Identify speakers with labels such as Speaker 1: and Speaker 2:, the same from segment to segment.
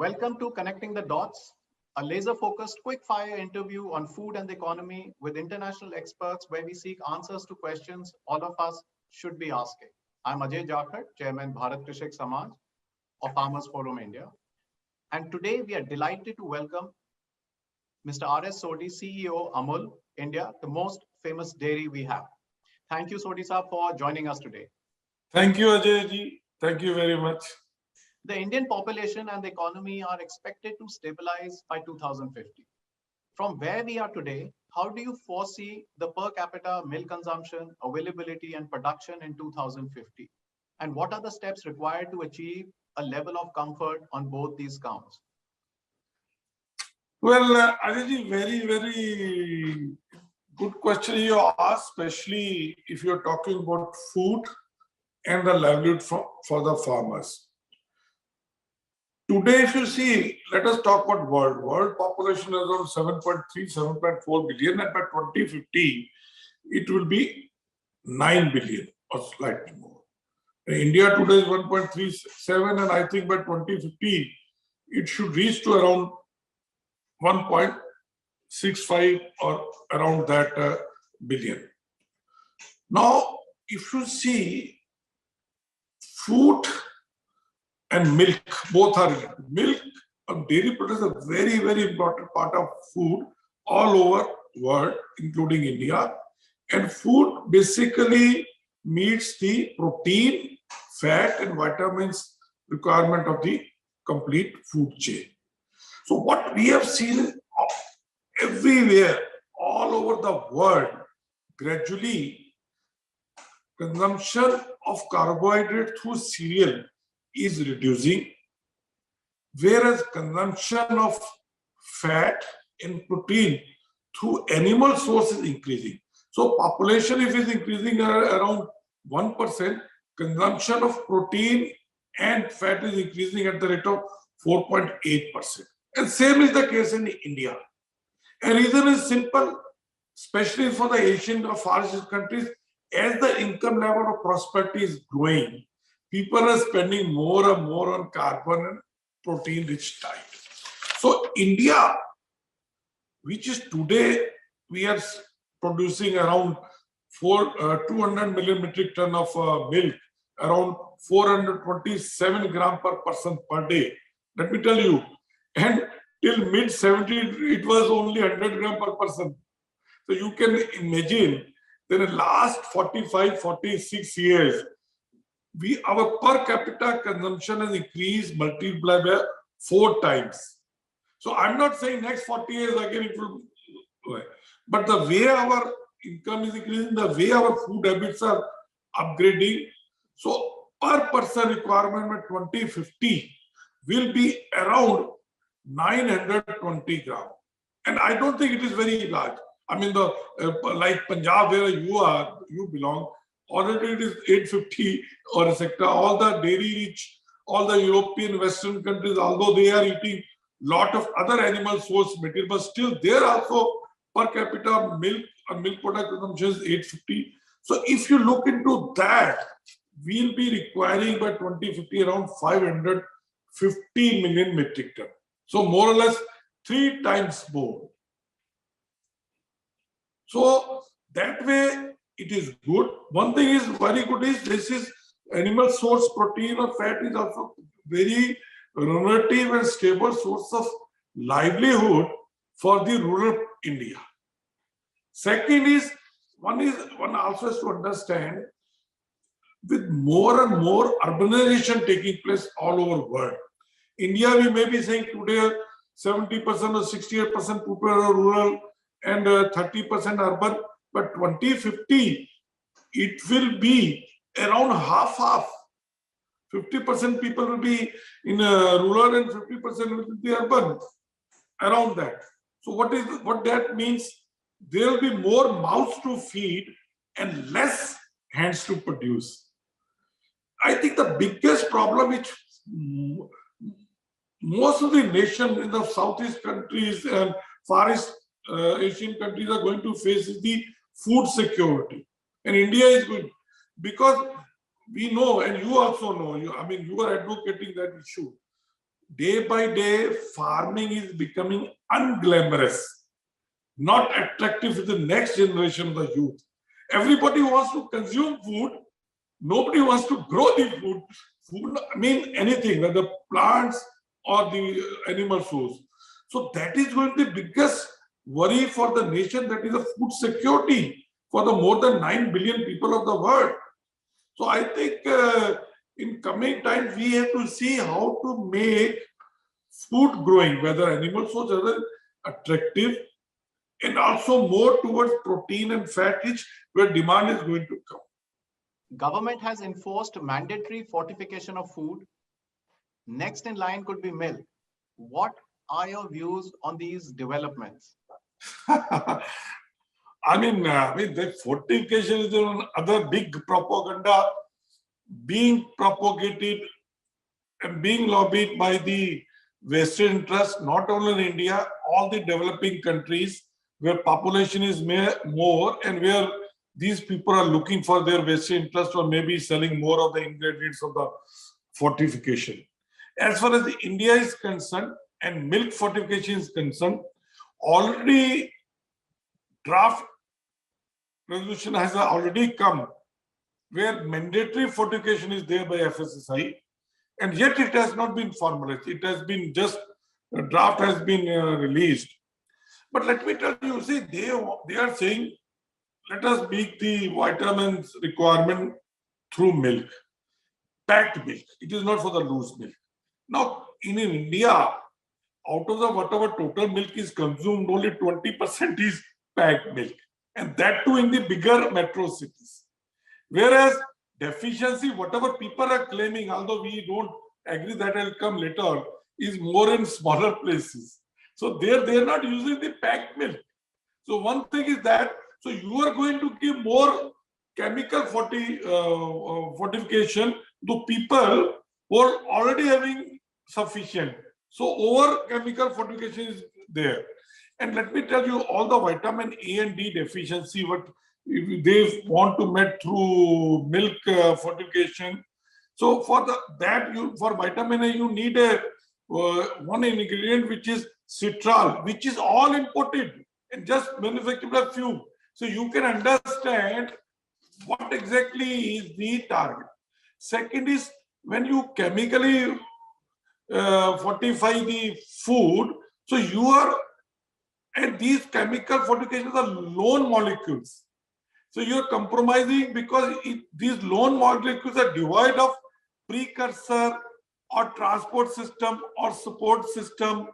Speaker 1: Welcome to Connecting the Dots, a laser-focused quick-fire interview on food and the economy with international experts where we seek answers to questions all of us should be asking. I'm Ajay Jakhar, Chairman Bharat Krishak Samaj of Farmers Forum India. And today we are delighted to welcome Mr. R S Sodhi, CEO Amul India, the most famous dairy we have. Thank you, Sodhi sir, for joining us today.
Speaker 2: Thank you, Ajay ji. Thank you very much.
Speaker 1: The Indian population and the economy are expected to stabilize by 2050. From where we are today, how do you foresee the per capita milk consumption, availability, and production in 2050? And what are the steps required to achieve a level of comfort on both these counts?
Speaker 2: Well, Ajay ji, very good question you asked, especially if you're talking about food and the livelihood for the farmers. Today, if you see, let us talk about world. World population is around 7.3, 7.4 billion, and by 2050, it will be 9 billion or slightly more. India today is 1.37, and I think by 2050, it should reach to around 1.65 or around that billion. Now, if you see food and milk, both are related. Milk and dairy products are very important part of food all over world, including India. And food basically meets the protein, fat, and vitamins requirement of the complete food chain. So what we have seen everywhere, all over the world, gradually consumption of carbohydrate through cereal is reducing, whereas consumption of fat and protein through animal source is increasing. So population, if it is increasing around 1%, consumption of protein and fat is increasing at the rate of 4.8%. And same is the case in India. And reason is simple, especially for the Asian or Far East countries, as the income level of prosperity is growing, people are spending more and more on carbon and protein-rich diet. So India, which is today, we are producing around 200 million metric ton of milk, around 427 gram per person per day. Let me tell you, and till mid-70s, it was only 100 gram per person. So you can imagine that in the last 45, 46 years, our per capita consumption has increased, multiplied by 4 times. So I'm not saying next 40 years again it will, but the way our income is increasing, the way our food habits are upgrading. So per person requirement by 2050 will be around 920 gram. And I don't think it is very large. I mean, the like Punjab, where you belong, already it is 850 or etc. All the dairy rich, all the European Western countries, although they are eating lot of other animal source material, but still there also per capita milk and milk product consumption is 850. So if you look into that, we'll be requiring by 2050 around 550 million metric ton. So more or less 3 times more. So that way it is good. One thing is very good is this is animal source protein or fat is also very relative and stable source of livelihood for the rural India. Second is one also has to understand, with more and more urbanization taking place all over the world. India, we may be saying today 70% or 68% people are rural and 30% urban, but 2050 it will be around half. 50% people will be in rural and 50% will be urban, around that. So what that means? There will be more mouths to feed and less hands to produce. I think the biggest problem which most of the nations in the Southeast countries and Far East Asian countries are going to face is the food security. And India is going, because we know, and you also know, you are advocating that issue. day by day, farming is becoming unglamorous, not attractive to the next generation of the youth. Everybody wants to consume food. Nobody wants to grow the food. Food, I mean anything, whether plants or the animal source. So that is going to be the biggest worry for the nation, that is the food security for the more than 9 billion people of the world. So I think in coming time, we have to see how to make food growing, whether animal source, whether attractive, and also more towards protein and fat rich, where demand is going to come.
Speaker 1: Government has enforced mandatory fortification of food. Next in line could be milk. What are your views on these developments?
Speaker 2: I mean, the fortification is another big propaganda being propagated and being lobbied by the Western interests, not only in India, all the developing countries where population is more and where these people are looking for their Western interest or maybe selling more of the ingredients of the fortification. As far as India is concerned and milk fortification is concerned, already draft resolution has already come where mandatory fortification is there by FSSI, and yet it has not been formalized. It has been just, a draft has been released. But let me tell you, see, they are saying, let us meet the vitamins requirement through milk, packed milk. It is not for the loose milk. Now, in India, out of the whatever total milk is consumed, only 20% is packed milk, and that too in the bigger metro cities. Whereas deficiency, whatever people are claiming, although we don't agree, that will come later, is more in smaller places. So they are not using the packed milk. So one thing is that, so you are going to give more chemical fortification to people who are already having sufficient. So over chemical fortification is there. And let me tell you, all the vitamin A and D deficiency, what they want to met through milk fortification. So for for vitamin A, you need a one ingredient which is citral, which is all imported and just manufactured a few. So you can understand what exactly is the target. Second is, when you chemically fortify the food, so you are, and these chemical fortifications are lone molecules. So you're compromising because these lone molecules are devoid of precursor or transport system or support system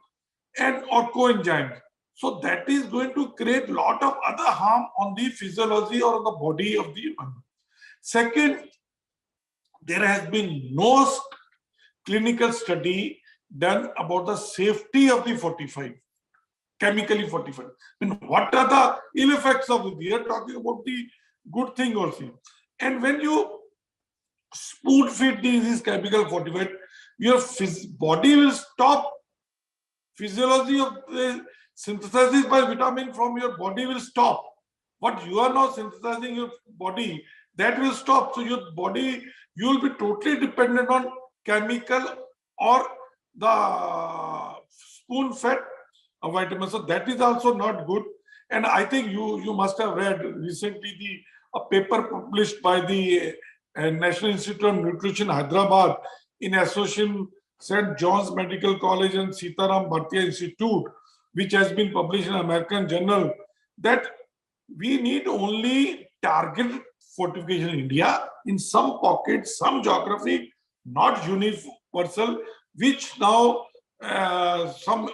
Speaker 2: and or coenzymes. So that is going to create a lot of other harm on the physiology or on the body of the human. Second, there has been no clinical study done about the safety of the fortified, chemically fortified. I mean, what are the ill effects of it? We are talking about the good thing also. And when you spoon feed these chemical fortified, your body will stop. Physiology of the synthesis by vitamin from your body will stop. What you are now synthesizing your body, that will stop. So your body, you will be totally dependent on chemical or the spoon fed vitamins. So that is also not good. And I think you must have read recently a paper published by the National Institute of Nutrition, Hyderabad, in association St. John's Medical College and Sitaram Bhartiya Institute, which has been published in American Journal, that we need only targeted fortification in India in some pockets, some geography, not universal, which now some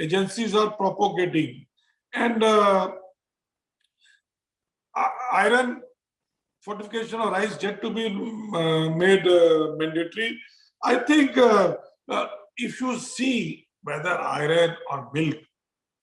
Speaker 2: agencies are propagating. And iron fortification or rice yet to be made mandatory. I think if you see whether iron or milk,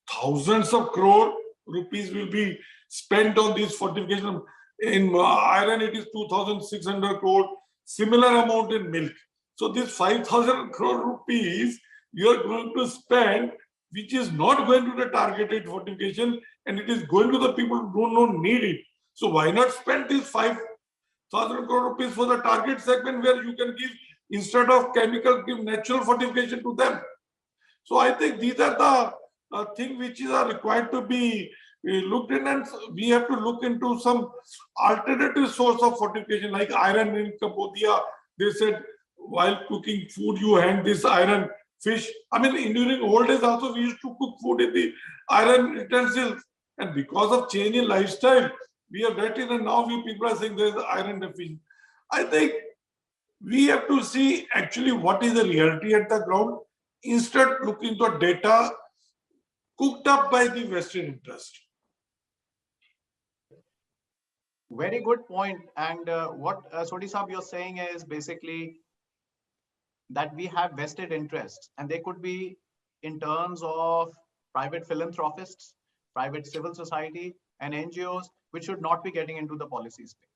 Speaker 2: thousands of crore rupees will be spent on this fortification. In iron, it is 2,600 crore, similar amount in milk. So this 5,000 crore rupees you are going to spend, which is not going to the targeted fortification, and it is going to the people who don't need it. So why not spend this 5,000 crore rupees for the target segment where you can give instead of chemical, give natural fortification to them. So I think these are the things which are required to be looked in, and we have to look into some alternative source of fortification like iron in Cambodia. They said while cooking food, you hang this iron fish. I mean, during old days also we used to cook food in the iron utensils, and because of change in lifestyle, we have that in, and now people are saying there is iron deficiency. I think we have to see actually what is the reality at the ground, instead looking to data cooked up by the Western interest.
Speaker 1: Very good point. And what Sodhi Saab you're saying is basically that we have vested interests, and they could be in terms of private philanthropists, private civil society, and NGOs, which should not be getting into the policy space.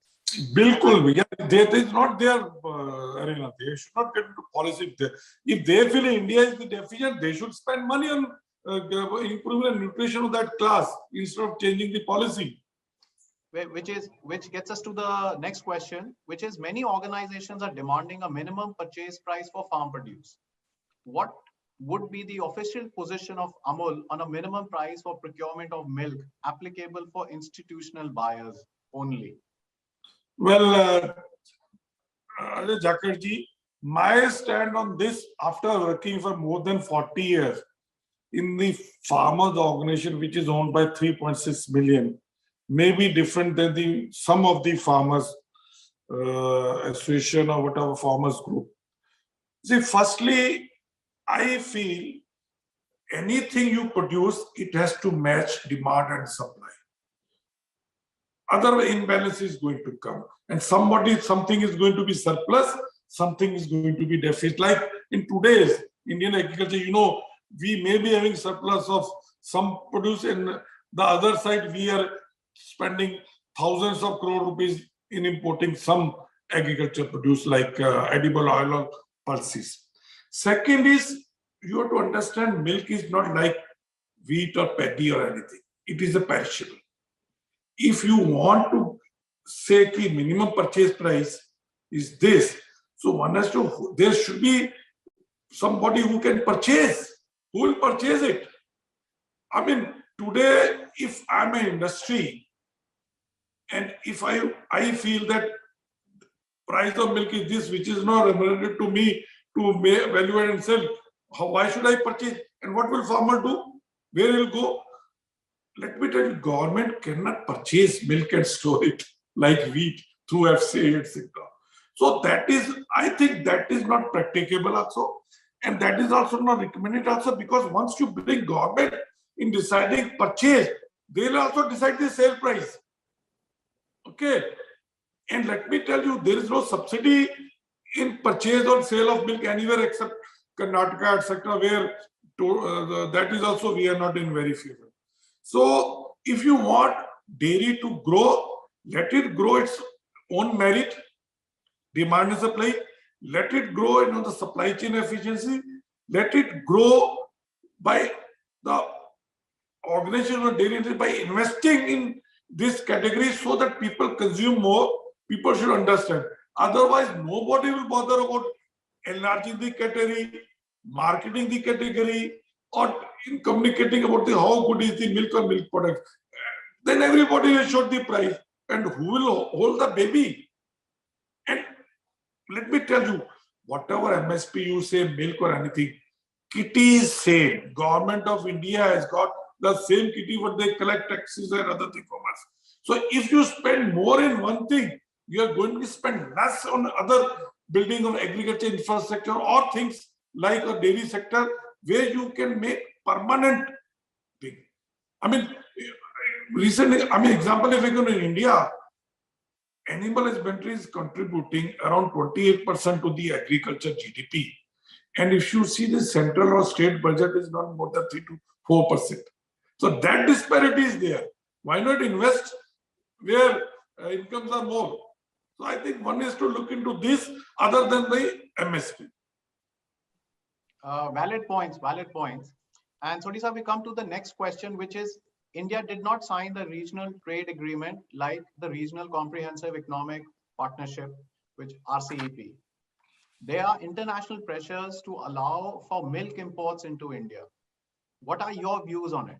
Speaker 2: Bilkul, that is not their arena. They should not get into policy. If they feel India is the deficient, they should spend money on improving the nutrition of that class instead of changing the policy.
Speaker 1: Which gets us to the next question, which is many organizations are demanding a minimum purchase price for farm produce. What would be the official position of Amul on a minimum price for procurement of milk applicable for institutional buyers only?
Speaker 2: Well, Ajay Jakarji, my stand on this after working for more than 40 years in the farmers organization, which is owned by 3.6 million, may be different than the some of the farmers association or whatever farmers group. See, firstly, I feel anything you produce, it has to match demand and supply. Other imbalance is going to come, and something is going to be surplus, something is going to be deficit. Like in today's Indian agriculture, we may be having surplus of some produce, and the other side we are spending thousands of crore rupees in importing some agriculture produce like edible oil or pulses. Second is, you have to understand milk is not like wheat or paddy or anything. It is a perishable. If you want to say the minimum purchase price is this, so one has to, there should be somebody who can purchase. Who will purchase it? I mean, today, if I'm an industry and if I feel that price of milk is this, which is not remunerated to me to value add and sell, why should I purchase? And what will farmer do? Where will go? Let me tell you, government cannot purchase milk and store it like wheat through FCA, etc. So that is, I think that is not practicable also. And that is also not recommended also, because once you bring government in deciding purchase, they will also decide the sale price. Okay. And let me tell you, there is no subsidy in purchase or sale of milk anywhere except Karnataka, etc., where that is also we are not in very favor. So if you want dairy to grow, let it grow its own merit, demand and supply. Let it grow in the supply chain efficiency. Let it grow by the organization of dairy industry by investing in this category so that people consume more. People should understand. Otherwise, nobody will bother about enlarging the category, marketing the category, or in communicating about how good is the milk or milk product. Then everybody will show the price, and who will hold the baby? And let me tell you, whatever MSP you say, milk or anything, kitty is same. Government of India has got the same kitty what they collect taxes and other things from us. So if you spend more in one thing, you are going to spend less on other building of agriculture infrastructure or things like a dairy sector where you can make permanent thing. I mean, recently, example, if you go in India, animal husbandry is contributing around 28% to the agriculture GDP. And if you see the central or state budget is not more than 3 to 4%. So that disparity is there. Why not invest where incomes are more? So I think one is to look into this other than the MSP.
Speaker 1: Valid points, valid points. And Sodhi sir, we come to the next question, which is India did not sign the regional trade agreement like the Regional Comprehensive Economic Partnership, which RCEP. There are international pressures to allow for milk imports into India. What are your views on it?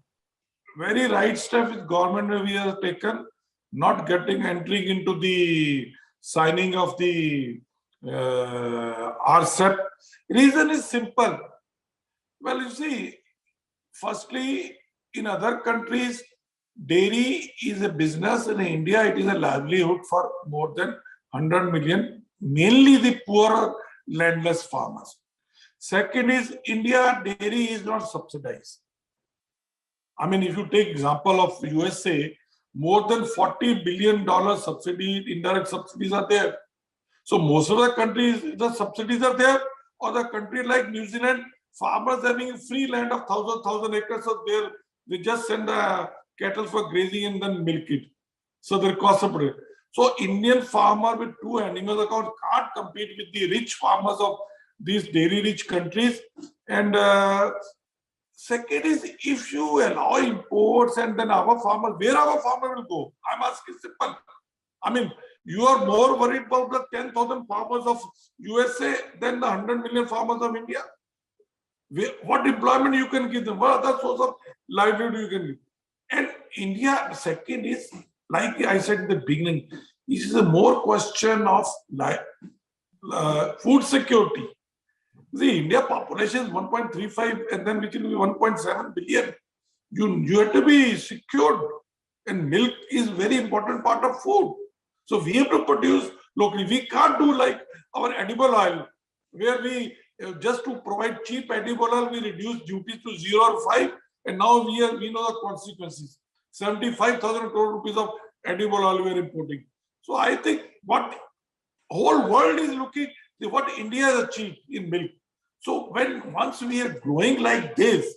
Speaker 2: Very right step with government we have taken, not entering into the signing of the RCEP. Reason is simple. Well, you see, firstly, in other countries, dairy is a business. In India, it is a livelihood for more than 100 million, mainly the poor landless farmers. Second is India dairy is not subsidized. I mean, if you take example of USA, more than $40 billion subsidy, indirect subsidies are there. So most of the countries, the subsidies are there, or the country like New Zealand, farmers having free land of 1,000 acres, so there they just send the cattle for grazing and then milk it. So their cost of production. So Indian farmer with two animal account can't compete with the rich farmers of these dairy rich countries. And second is, if you allow imports and then our farmer, where our farmer will go? I'm asking simple. I mean, you are more worried about the 10,000 farmers of USA than the 100 million farmers of India. What employment you can give them? What other source of livelihood you can give? And India, second is, like I said in the beginning, this is a more question of food security. The India population is 1.35 and then which will be 1.7 billion. You have to be secured, and milk is very important part of food. So we have to produce locally. We can't do like our edible oil, where we just to provide cheap edible oil, we reduce duties to 0 or 5, and now we know the consequences. 75,000 crore rupees of edible oil we are importing. So I think what whole world is looking at what India has achieved in milk. So once we are growing like this,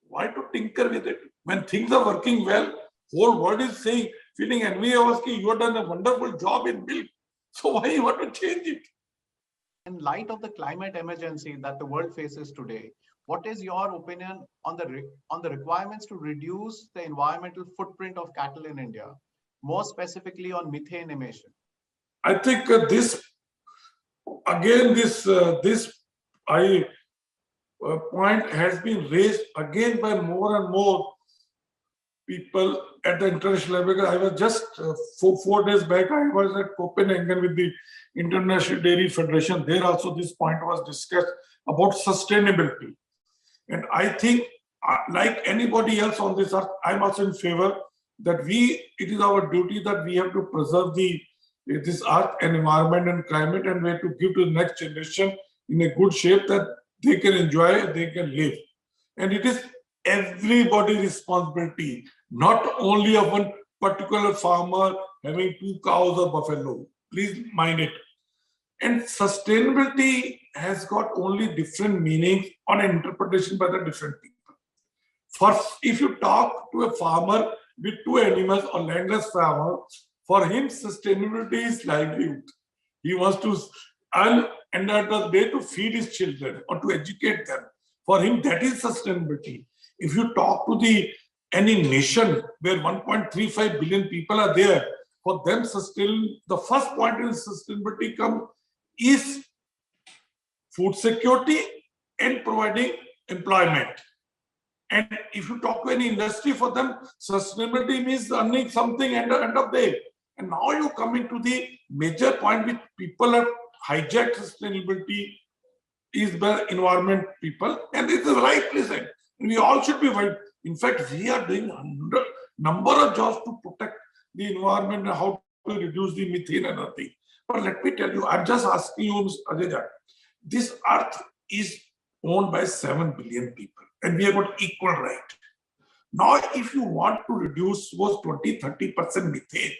Speaker 2: why to tinker with it? When things are working well, whole world is saying, feeling envy of us, you have done a wonderful job in milk. So why you want to change it?
Speaker 1: In light of the climate emergency that the world faces today, what is your opinion on the requirements to reduce the environmental footprint of cattle in India, more specifically on methane emission?
Speaker 2: I think this point has been raised again by more and more people at the international level. Because I was just 4 days back, I was at Copenhagen with the International Dairy Federation. There also this point was discussed about sustainability. And I think, like anybody else on this earth, I'm also in favor that it is our duty that we have to preserve this earth and environment and climate, and we have to give to the next generation in a good shape that they can enjoy, they can live. And it is everybody's responsibility, not only of one particular farmer having 2 cows or buffalo. Please mind it. And sustainability has got only different meanings on interpretation by the different people. First, if you talk to a farmer with 2 animals or landless farmer, for him sustainability is livelihood. He wants to earn and at the day to feed his children or to educate them. For him, that is sustainability. If you talk to any nation where 1.35 billion people are there, for them the first point in sustainability is food security and providing employment. And if you talk to any industry, for them sustainability means earning something at the end of the day. And now you come into the major point which people have hijacked sustainability is by environment people, and it is rightly said. We all should be right. In fact, we are doing a number of jobs to protect the environment and how to reduce the methane and other thing. But let me tell you, I'm just asking you, Mr. Ajay, this earth is owned by 7 billion people, and we have got equal right. Now, if you want to reduce those 20-30% methane,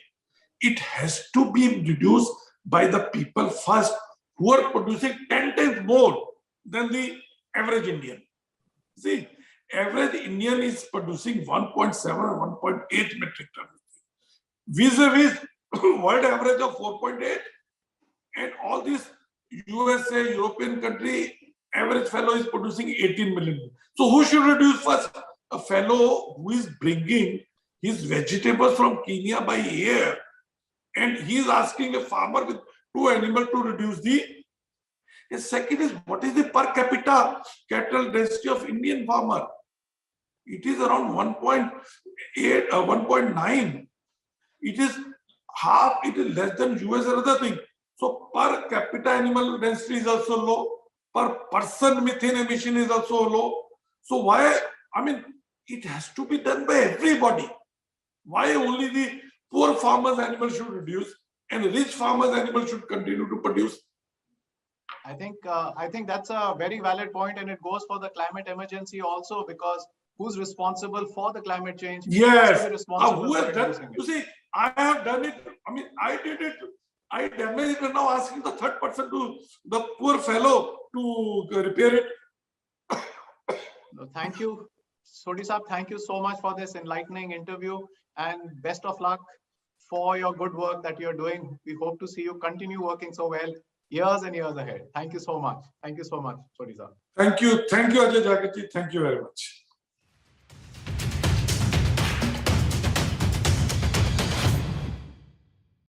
Speaker 2: it has to be reduced by the people first who are producing 10 times more than the average Indian. See, average Indian is producing 1.7 or 1.8 metric tons. Vis-a-vis world average of 4.8, and all these USA, European country, average fellow is producing 18 million. So who should reduce first? A fellow who is bringing his vegetables from Kenya by air, and he is asking a farmer with 2 animals to reduce the And second is, what is the per capita cattle density of Indian farmer? It is around 1.8, 1.9. It is half, it is less than US or other thing. So per capita animal density is also low. Per person methane emission is also low. So why, I mean, it has to be done by everybody. Why only the poor farmers' animals should reduce and rich farmers' animals should continue to produce?
Speaker 1: I think that's a very valid point, and it goes for the climate emergency also, because who's responsible for the climate change?
Speaker 2: Yes.
Speaker 1: Has to be responsible
Speaker 2: Who
Speaker 1: for
Speaker 2: has done?
Speaker 1: reducing it.
Speaker 2: You see, I have done it. I mean, I did it. I damaged it, and now asking the third person to, the poor fellow, to repair it.
Speaker 1: Thank you, Sodhi Saab. Thank you so much for this enlightening interview, and best of luck for your good work that you're doing. We hope to see you continue working so well years and years ahead. Thank you so much. Thank you so much, Sodhi Saab.
Speaker 2: Thank you, Ajay Jagati. Thank you very much.